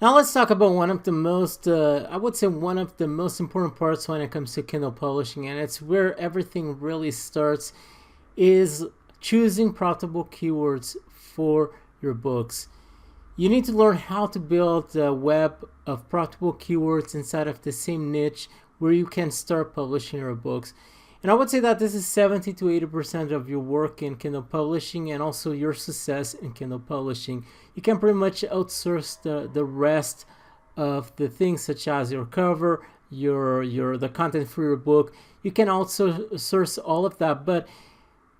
Now let's talk about one of the most, I would say one of the most important parts when it comes to Kindle publishing, and it's where everything really starts, is choosing profitable keywords for your books. You need to learn how to build a web of profitable keywords inside of the same niche where you can start publishing your books. And I would say that this is 70 to 80% of your work in Kindle publishing and also your success in Kindle publishing. You can pretty much outsource the rest of the things, such as your cover, the content for your book. You can also source all of that, but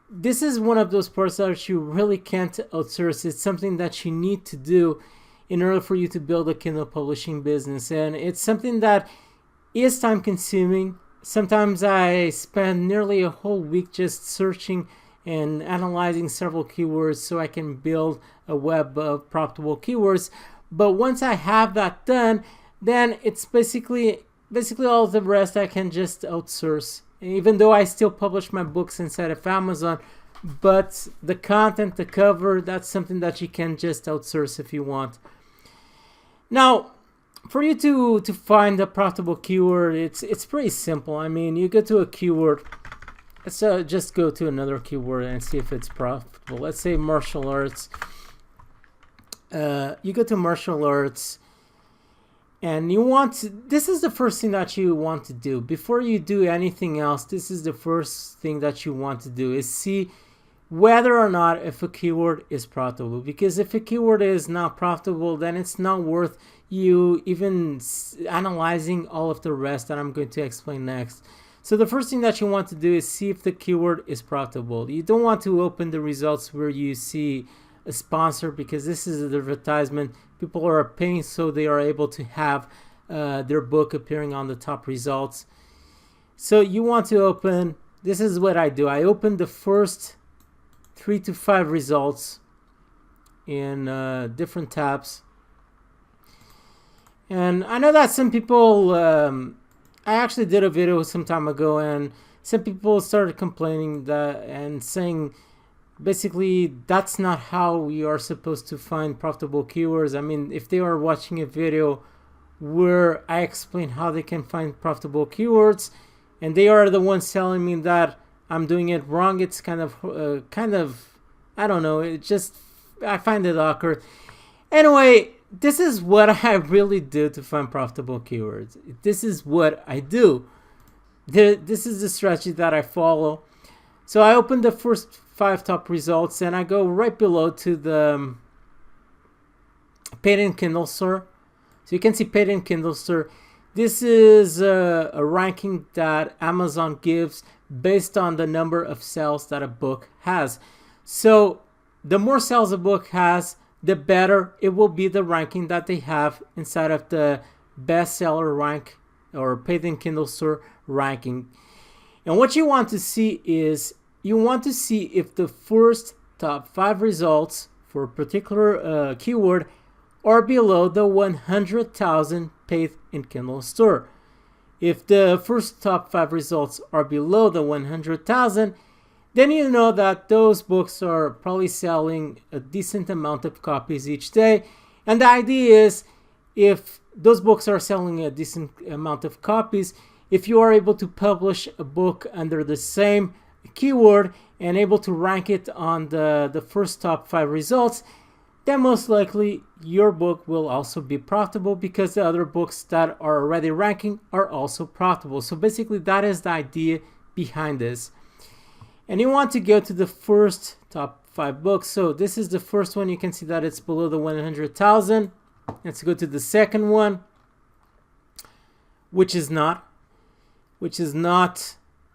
this is one of those parts that you really can't outsource. It's something that you need to do in order for you to build a Kindle publishing business, and it's something that is time consuming. Sometimes I spend nearly a whole week just searching and analyzing several keywords so I can build a web of profitable keywords. But once I have that done, then it's basically all the rest I can just outsource. Even though I still publish my books inside of Amazon, but the content, the cover, that's something that you can just outsource if you want. Now, for you to find a profitable keyword, it's pretty simple. I mean, you go to a keyword. Let's just go to another keyword and see if it's profitable. Let's say martial arts. You go to martial arts, and this is the first thing that you want to do. Before you do anything else, this is the first thing that you want to do, is see whether or not if a keyword is profitable. Because if a keyword is not profitable, then it's not worth you even analyzing all of the rest that I'm going to explain next. So the first thing that you want to do is see if the keyword is profitable. You don't want to open the results where you see a sponsor, because this is an advertisement. People are paying so they are able to have their book appearing on the top results. So you want to open, this is what I do. I open the first 3 to 5 results in different tabs. And I know that some people, I actually did a video some time ago, and some people started complaining that and saying basically that's not how we are supposed to find profitable keywords. I mean, if they are watching a video where I explain how they can find profitable keywords and they are the ones telling me that I'm doing it wrong, it's kind of I don't know, I find it awkward. Anyway, this is what I really do to find profitable keywords. This is what I do. This is the strategy that I follow. So I open the first 5 top results and I go right below to the paid in Kindle store. So you can see paid in Kindle store. This is a ranking that Amazon gives based on the number of sales that a book has. So the more sales a book has, the better it will be the ranking that they have inside of the bestseller rank or paid in Kindle store ranking. And what you want to see is, you want to see if the first top 5 results for a particular keyword are below the 100,000 paid in Kindle store. If the first top 5 results are below the 100,000, then you know that those books are probably selling a decent amount of copies each day. And the idea is, if those books are selling a decent amount of copies, if you are able to publish a book under the same keyword and able to rank it on the first top 5 results, then most likely your book will also be profitable, because the other books that are already ranking are also profitable. So basically that is the idea behind this. And you want to go to the first top 5 books. So this is the first one. You can see that it's below the 100,000. Let's go to the second one, which is not.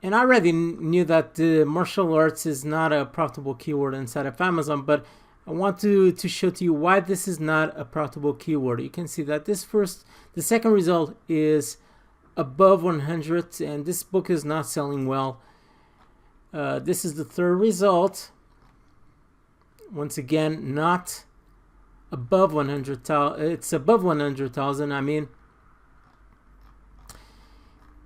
And I already knew that the martial arts is not a profitable keyword inside of Amazon, but I want to show to you why this is not a profitable keyword. You can see that the second result is above 100, and this book is not selling well. This is the third result. Once again, not above 100,000. It's above 100,000. I mean,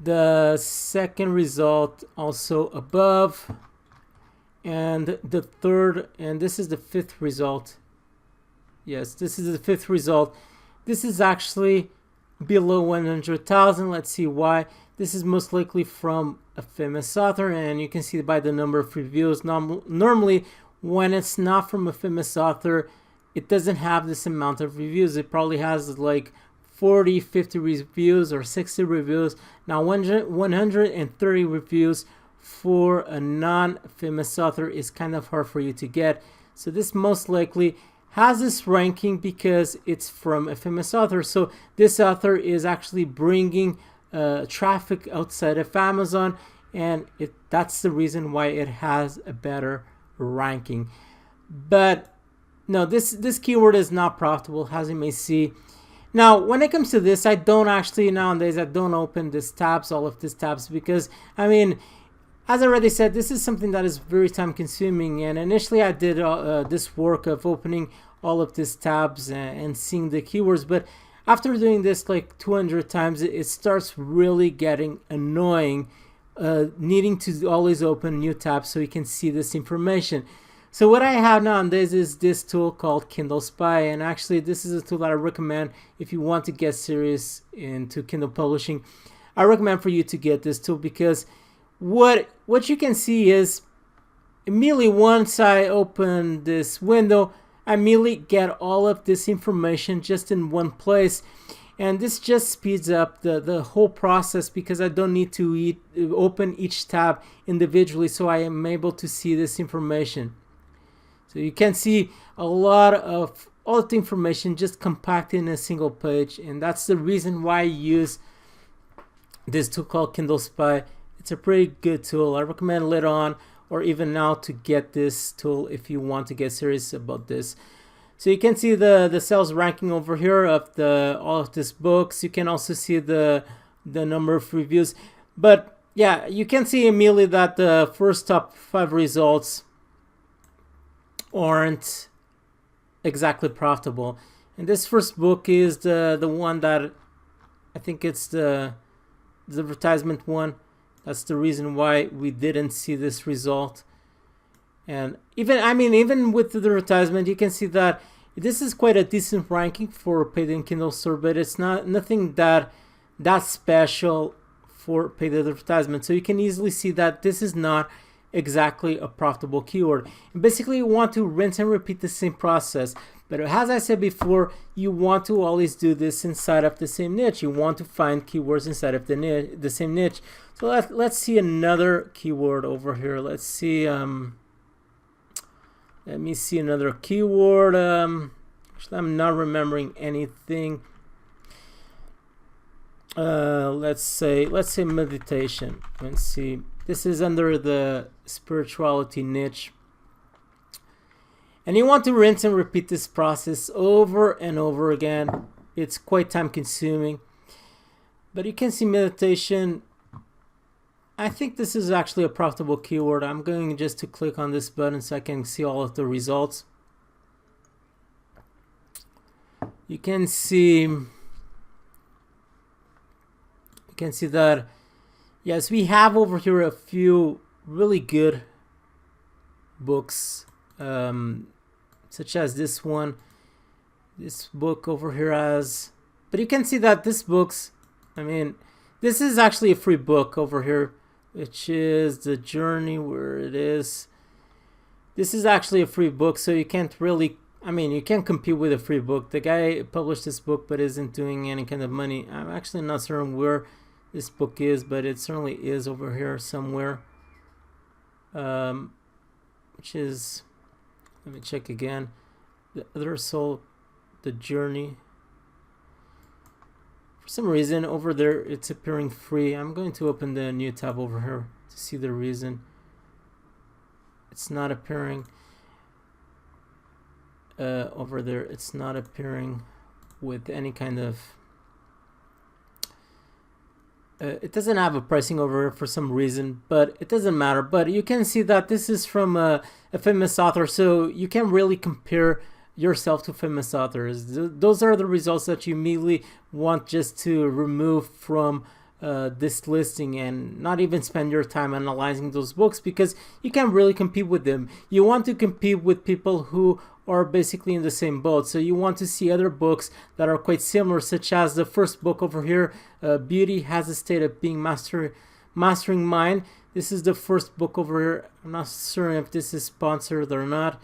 the second result also above, and the third, and this is the fifth result. Yes, this is the fifth result. this is actually below 100,000. Let's see why. This is most likely from a famous author, and you can see by the number of reviews. Normally, when it's not from a famous author, it doesn't have this amount of reviews. It probably has like 40, 50 reviews or 60 reviews. Now 130 reviews for a non-famous author is kind of hard for you to get. So this most likely has this ranking because it's from a famous author. So this author is actually bringing traffic outside of Amazon, and that's the reason why it has a better ranking. But no, this keyword is not profitable, as you may see. Now, when it comes to this, I don't open these tabs, all of these tabs, because, I mean, as I already said, this is something that is very time consuming. And initially I did this work of opening all of these tabs and seeing the keywords. But after doing this like 200 times, it starts really getting annoying, needing to always open new tabs so you can see this information. So what I have nowadays is this tool called Kindle Spy, and actually this is a tool that I recommend if you want to get serious into Kindle publishing. I recommend for you to get this tool because what you can see is immediately once I open this window, I immediately get all of this information just in one place, and this just speeds up the whole process because I don't need to open each tab individually, so I am able to see this information. So you can see a lot of all the information just compacted in a single page, and that's the reason why I use this tool called Kindle Spy. It's a pretty good tool. I recommend later on or even now to get this tool if you want to get serious about this. So you can see the sales ranking over here of all of these books. You can also see the number of reviews. But yeah, you can see immediately that the first top 5 results aren't exactly profitable. And this first book is the one that I think it's the advertisement one. That's the reason why we didn't see this result. And even with the advertisement, you can see that this is quite a decent ranking for paid in Kindle store, but it's nothing that special for paid advertisement. So you can easily see that this is not exactly a profitable keyword. And basically, you want to rinse and repeat the same process. But as I said before, you want to always do this inside of the same niche. You want to find keywords inside of the same niche. So let's see another keyword over here. Let's see. Let me see another keyword. Actually, I'm not remembering anything. Let's say meditation. Let's see. This is under the spirituality niche. And you want to rinse and repeat this process over and over again. It's quite time consuming. But you can see meditation. I think this is actually a profitable keyword. I'm going just to click on this button so I can see all of the results. You can see that, yes, we have over here a few really good books, such as this one. This book over here has, but you can see that this book's, this is actually a free book over here, which is The Journey, where it is. This is actually a free book, so you can't really, you can't compete with a free book. The guy published this book but isn't doing any kind of money. I'm actually not certain where this book is, but it certainly is over here somewhere. Which is, let me check again. The other soul, The Journey. For some reason over there it's appearing free. I'm going to open the new tab over here to see the reason it's not appearing. Over there it's not appearing with any kind of it doesn't have a pricing over here for some reason, but it doesn't matter. But you can see that this is from a famous author, so you can really compare yourself to famous authors. Those are the results that you immediately want just to remove from this listing and not even spend your time analyzing those books, because you can't really compete with them. You want to compete with people who are basically in the same boat. So you want to see other books that are quite similar, such as the first book over here, Beauty Has a State of Being, Mastering Mind. This is the first book over here. I'm not certain if this is sponsored or not.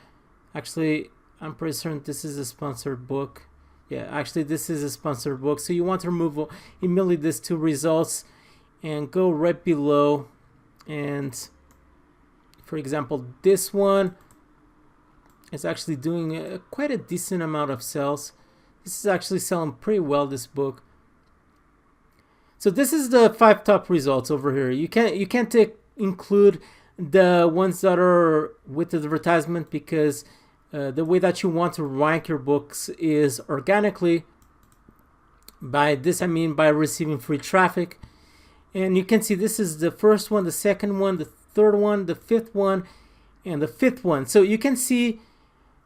Actually, I'm pretty certain this is a sponsored book. Yeah, actually this is a sponsored book. So you want to remove immediately these two results and go right below. And for example, this one is actually doing quite a decent amount of sales. This is actually selling pretty well, this book. So this is the 5 top results over here. You can't include the ones that are with the advertisement, because the way that you want to rank your books is organically. By this I mean by receiving free traffic. And you can see this is the first one, the second one, the third one, the fifth one, and the fifth one. So you can see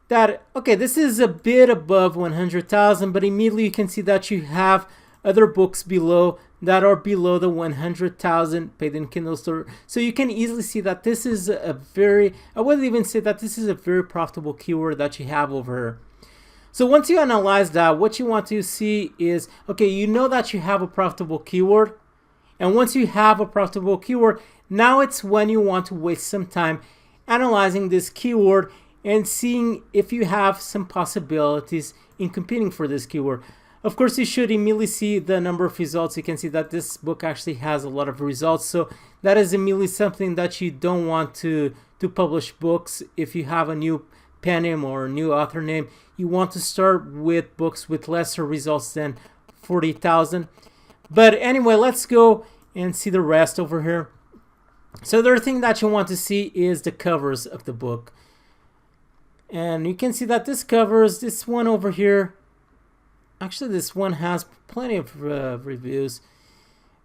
that, okay, this is a bit above 100,000, but immediately you can see that you have other books below that are below the 100,000 paid in Kindle store. So you can easily see that this is a very, I would even say that this is a very profitable keyword that you have over here. So once you analyze that, what you want to see is, okay, you know that you have a profitable keyword. And once you have a profitable keyword, now it's when you want to waste some time analyzing this keyword and seeing if you have some possibilities in competing for this keyword. Of course, you should immediately see the number of results. You can see that this book actually has a lot of results. So that is immediately something that you don't want to publish books. If you have a new pen name or a new author name, you want to start with books with lesser results than 40,000. But anyway, let's go and see the rest over here. So the other thing that you want to see is the covers of the book. And you can see that this covers, this one over here, actually this one has plenty of reviews,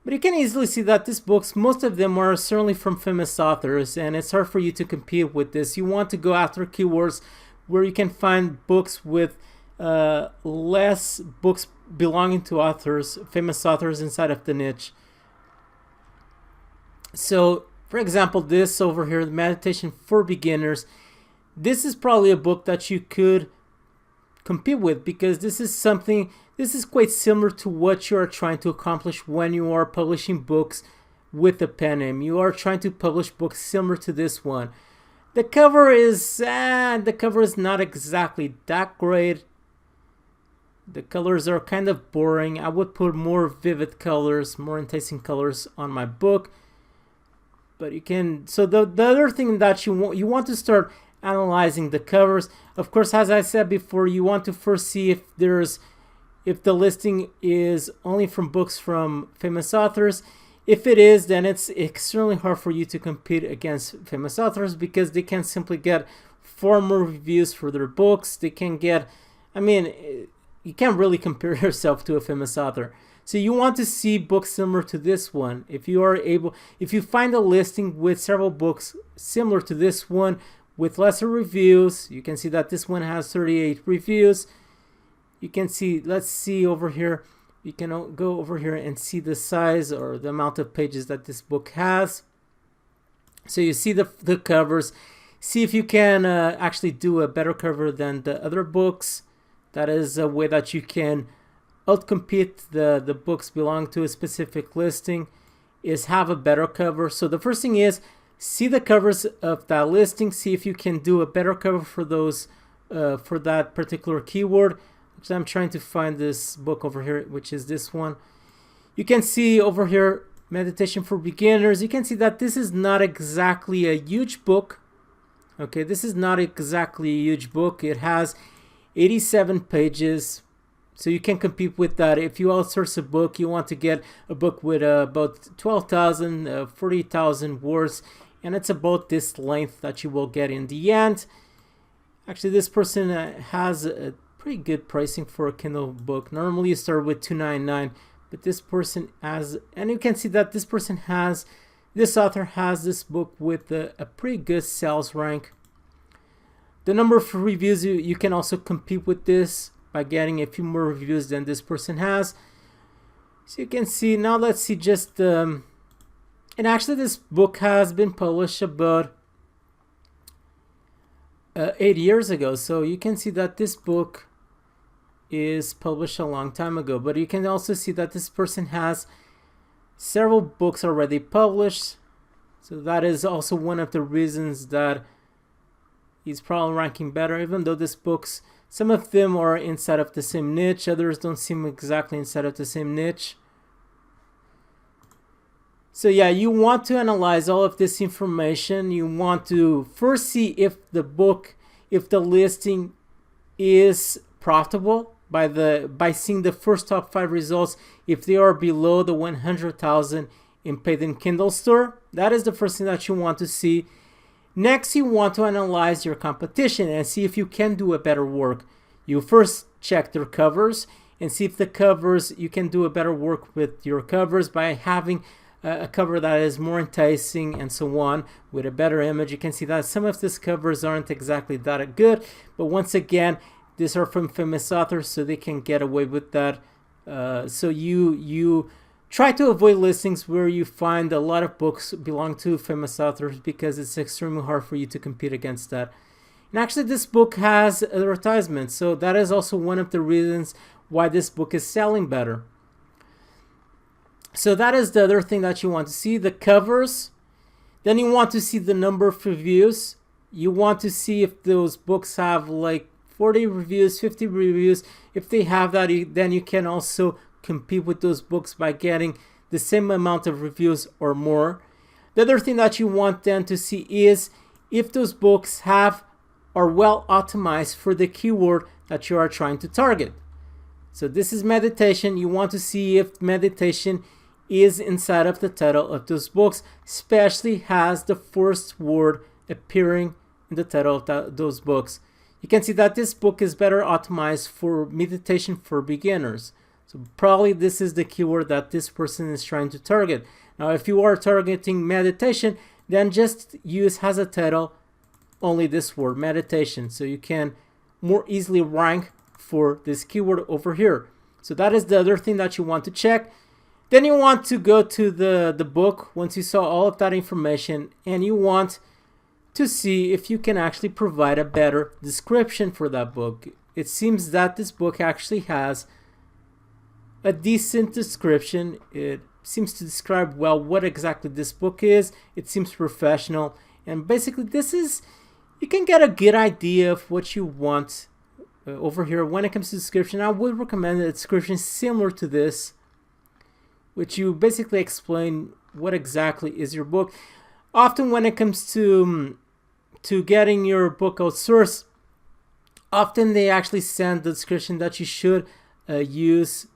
but you can easily see that these books, most of them are certainly from famous authors, and it's hard for you to compete with this. You want to go after keywords where you can find books with less books belonging to authors, famous authors inside of the niche. So for example, this over here, the Meditation for Beginners, this is probably a book that you could compete with, because this is quite similar to what you are trying to accomplish when you are publishing books with a pen name. You are trying to publish books similar to this one. The cover is not exactly that great. The colors are kind of boring. I would put more vivid colors, more enticing colors on my book. But you can, so the other thing that you want to start analyzing the covers. Of course, as I said before, you want to first see if the listing is only from books from famous authors. If it is, then it's extremely hard for you to compete against famous authors, because they can simply get far more reviews for their books. They can get, I mean, you can't really compare yourself to a famous author. So you want to see books similar to this one. If you find a listing with several books similar to this one with lesser reviews, you can see that this one has 38 reviews. You can see, let's see over here, you can go over here and see the size or the amount of pages that this book has. So you see the covers. See if you can actually do a better cover than the other books. That is a way that you can outcompete the books belong to a specific listing, is have a better cover. So the first thing is see the covers of that listing. See if you can do a better cover for those for that particular keyword. Actually, I'm trying to find this book over here, which is this one. You can see over here, Meditation for Beginners. You can see that this is not exactly a huge book. Okay, this is not exactly a huge book. It has 87 pages. So you can compete with that. If you outsource a book, you want to get a book with about 12,000, 40,000 words, and it's about this length that you will get in the end. Actually, this person has a pretty good pricing for a Kindle book. Normally you start with $2.99, but this person has, and you can see that this author has this book with a pretty good sales rank. The number of reviews, you can also compete with this by getting a few more reviews than this person has. So you can see, now let's see just, and actually this book has been published about 8 years ago. So you can see that this book is published a long time ago, but you can also see that this person has several books already published. So that is also one of the reasons that he's probably ranking better, even though these books, some of them are inside of the same niche, others don't seem exactly inside of the same niche. So yeah, you want to analyze all of this information. You want to first see if the book, if the listing is profitable by seeing the first top 5 results. If they are below the 100,000 in paid in Kindle store, that is the first thing that you want to see. Next, you want to analyze your competition and see if you can do a better work. You first check their covers and see if the covers, you can do a better work with your covers by having a cover that is more enticing and so on, with a better image. You can see that some of these covers aren't exactly that good, but once again, these are from famous authors, so they can get away with that. So you try to avoid listings where you find a lot of books belong to famous authors, because it's extremely hard for you to compete against that. And actually, this book has advertisements, so that is also one of the reasons why this book is selling better. So that is the other thing that you want to see, the covers. Then you want to see the number of reviews. You want to see if those books have like 40 reviews, 50 reviews. If they have that, then you can also compete with those books by getting the same amount of reviews or more. The other thing that you want then to see is if those books are well optimized for the keyword that you are trying to target. So this is meditation. You want to see if meditation is inside of the title of those books, especially has the first word appearing in the title of those books. You can see that this book is better optimized for meditation for beginners. So probably this is the keyword that this person is trying to target. Now, if you are targeting meditation, then just use as a title only this word, meditation, so you can more easily rank for this keyword over here. So that is the other thing that you want to check. Then you want to go to the book once you saw all of that information, and you want to see if you can actually provide a better description for that book. It seems that this book actually has a decent description. It seems to describe well what exactly this book is. It seems professional, and basically you can get a good idea of what you want over here. When it comes to description, I would recommend a description similar to this, which you basically explain what exactly is your book. Often when it comes to getting your book outsourced, often they actually send the description that you should use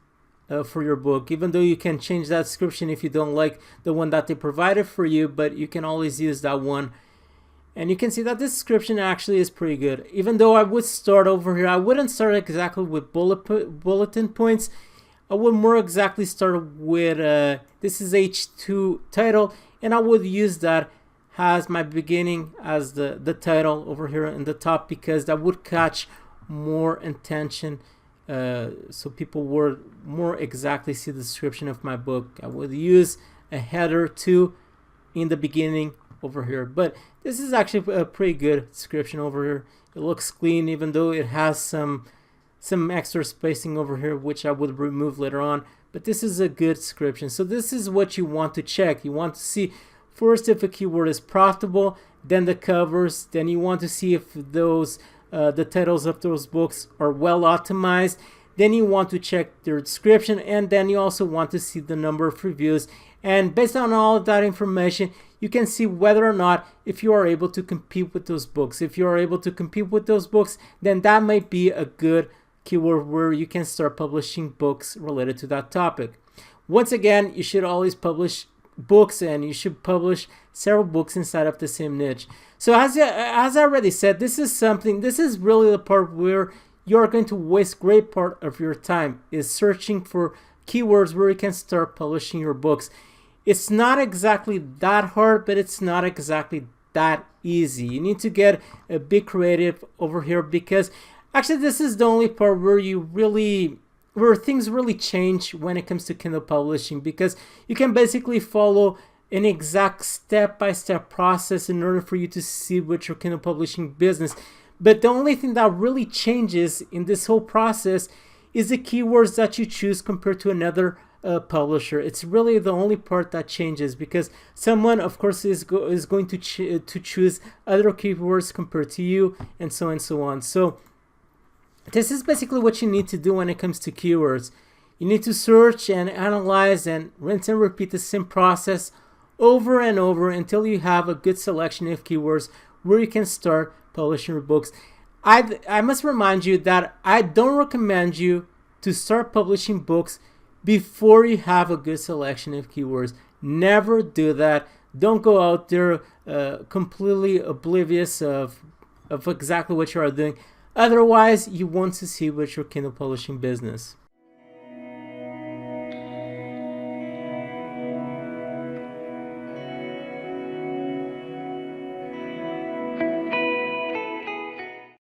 for your book, even though you can change that description if you don't like the one that they provided for you, but you can always use that one. And you can see that this description actually is pretty good. Even though I would start over here, I wouldn't start exactly with bulletin points. I would more exactly start with this is H2 title, and I would use that as my beginning as the title over here in the top, because that would catch more attention, so people would more exactly see the description of my book. I would use a header too in the beginning over here, but this is actually a pretty good description over here. It looks clean, even though it has some extra spacing over here, which I would remove later on, but this is a good description. So this is what you want to check. You want to see first if a keyword is profitable, then the covers, then you want to see if those the titles of those books are well optimized, then you want to check their description, and then you also want to see the number of reviews. And based on all of that information, you can see whether or not if you are able to compete with those books. If you are able to compete with those books, then that might be a good keyword where you can start publishing books related to that topic. Once again, you should always publish books, and you should publish several books inside of the same niche. So as I already said, this is really the part where you're going to waste great part of your time, is searching for keywords where you can start publishing your books. It's not exactly that hard, but it's not exactly that easy. You need to get a bit creative over here, because actually this is the only part where things really change when it comes to Kindle publishing, because you can basically follow an exact step-by-step process in order for you to see with your Kindle publishing business. But the only thing that really changes in this whole process is the keywords that you choose compared to another publisher. It's really the only part that changes, because someone, of course, is going to choose other keywords compared to you, and so on and so on. So this is basically what you need to do when it comes to keywords. You need to search and analyze and rinse and repeat the same process over and over until you have a good selection of keywords where you can start publishing your books. I must remind you that I don't recommend you to start publishing books before you have a good selection of keywords. Never do that. Don't go out there completely oblivious of exactly what you are doing. Otherwise, you won't succeed with your Kindle publishing business.